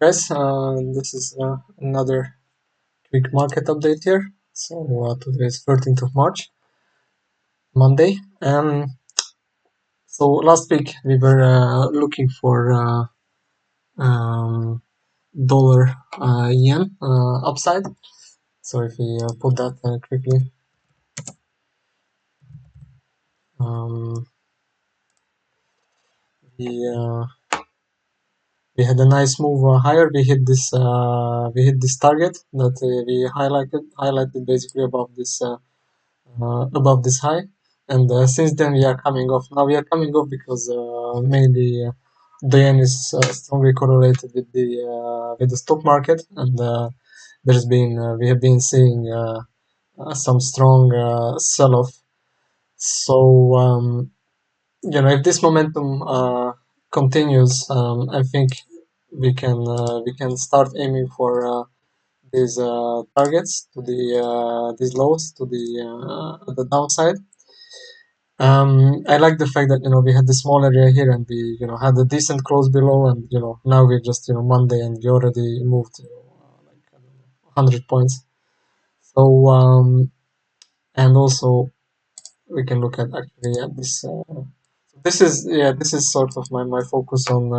Guys, this is another quick market update here. So today is 13th of March, Monday. So last week we were looking for dollar yen upside. So if we put that quickly, um, we uh, we had a nice move higher. We hit this target that we highlighted basically above this high, and since then we are coming off. Now we are coming off because mainly the yen is strongly correlated with the stock market, and we have been seeing some strong sell-off. So if this momentum continues, I think we can start aiming for these targets to these lows to the downside. I like the fact that we had the small area here, and we had a decent close below, and now we're just Monday, and we already moved like I don't know, 100 points. So and also we can look at actually at this. This is sort of my focus on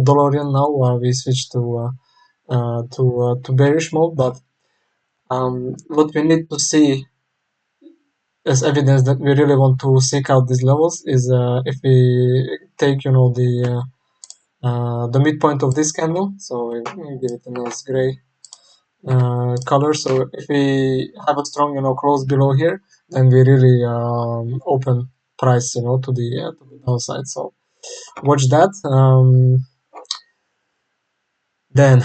dollar yen now. We switched to bearish mode, but what we need to see as evidence that we really want to seek out these levels is if we take the midpoint of this candle, so we give it a nice gray color. So if we have a strong close below here, then we really open price to the downside. So watch that. Then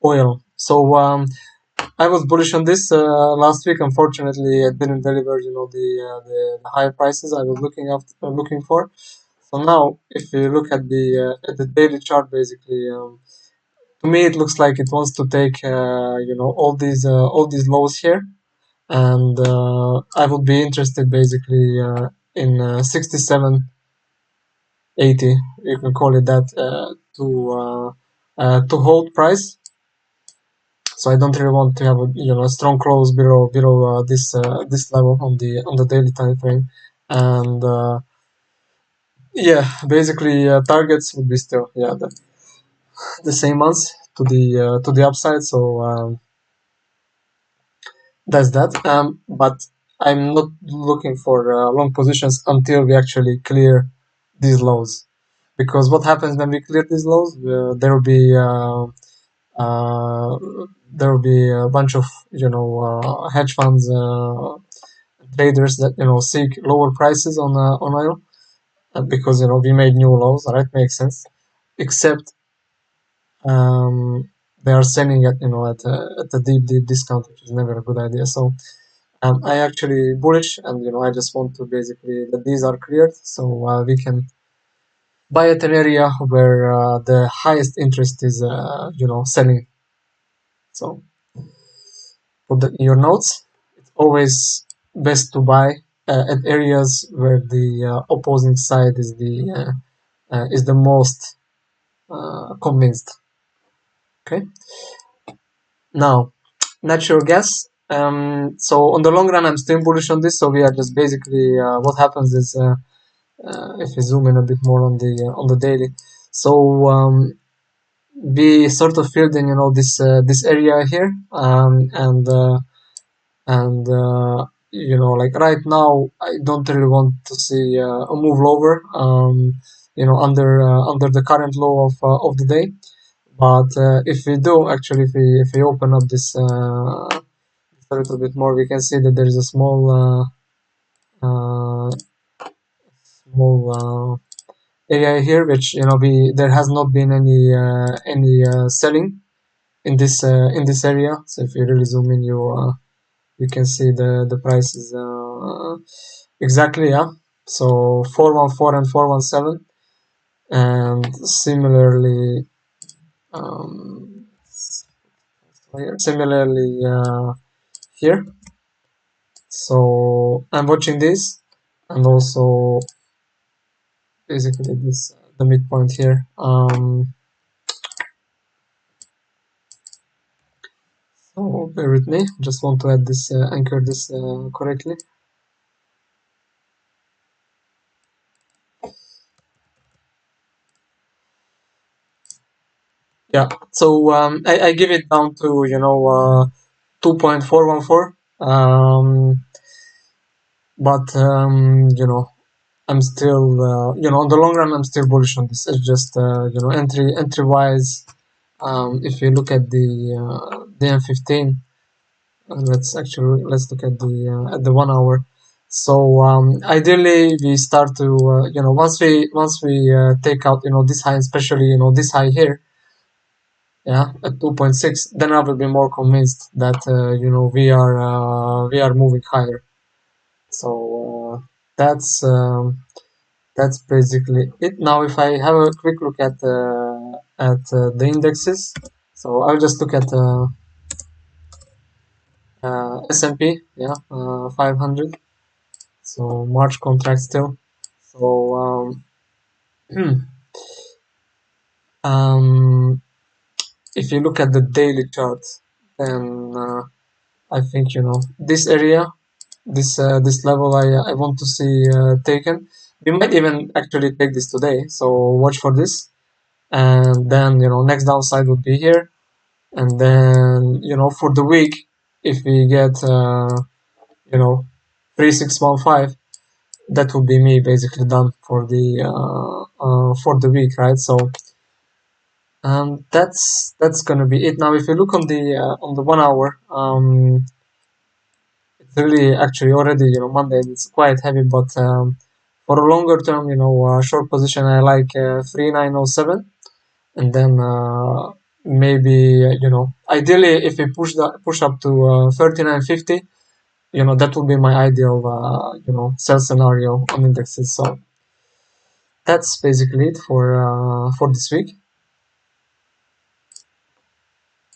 oil. So I was bullish on this last week. Unfortunately, it didn't deliver. The higher prices I was looking for. So now, if you look at the daily chart, basically, to me it looks like it wants to take all these lows here, and I would be interested basically in 67.80. You can call it that to hold price. So I don't really want to have a strong close below this level on the daily time frame, and yeah, basically targets would be still the same ones to the upside. So that's that. But I'm not looking for long positions until we actually clear these lows, because what happens when we clear these lows? Uh, there will be a bunch of hedge funds traders that seek lower prices on oil, because we made new lows, right? Makes sense. Except they are selling at a deep discount, which is never a good idea. So I actually bullish, and I just want to basically that these are cleared, so we can buy at an area where the highest interest is selling. So put that in your notes. It's always best to buy at areas where the opposing side is the most convinced. Okay. Now, natural gas. So on the long run, I'm still bullish on this. So we are just basically what happens is if we zoom in a bit more on the daily. So we sort of filled in this area here, and like right now I don't really want to see a move lower under the current low of the day. But if we do actually, if we open up this a little bit more, we can see that there is a small area here, which there has not been any selling in this area. So if you really zoom in, you can see the prices exactly. Yeah, so 414 and 417, and um, similarly here. So I'm watching this, and also basically this the midpoint here. So bear with me. Just want to add this anchor this correctly. Yeah. So I give it down to 2.414. But I'm still on the long run I'm still bullish on this. It's just entry wise. If you look at the M15, let's look at the 1 hour. So ideally we start to once we take out this high, especially this high here, yeah, at 2.6, then I will be more convinced that we are moving higher. So that's basically it. Now if I have a quick look at the indexes, so I'll just look at S&P, yeah, 500. So March contract still. So um, if you look at the daily chart, then I think this area, this level I want to see taken. We might even actually take this today. So watch for this, and then next downside would be here, and then for the week, if we get you know 3615, that would be me basically done for the week, right? So that's gonna be it. Now if you look on the 1 hour, it's really actually already Monday, it's quite heavy, but for a longer term, short position, I like 3907, and then maybe ideally if we push up to 3950, that would be my ideal sell scenario on indexes. So that's basically it for this week.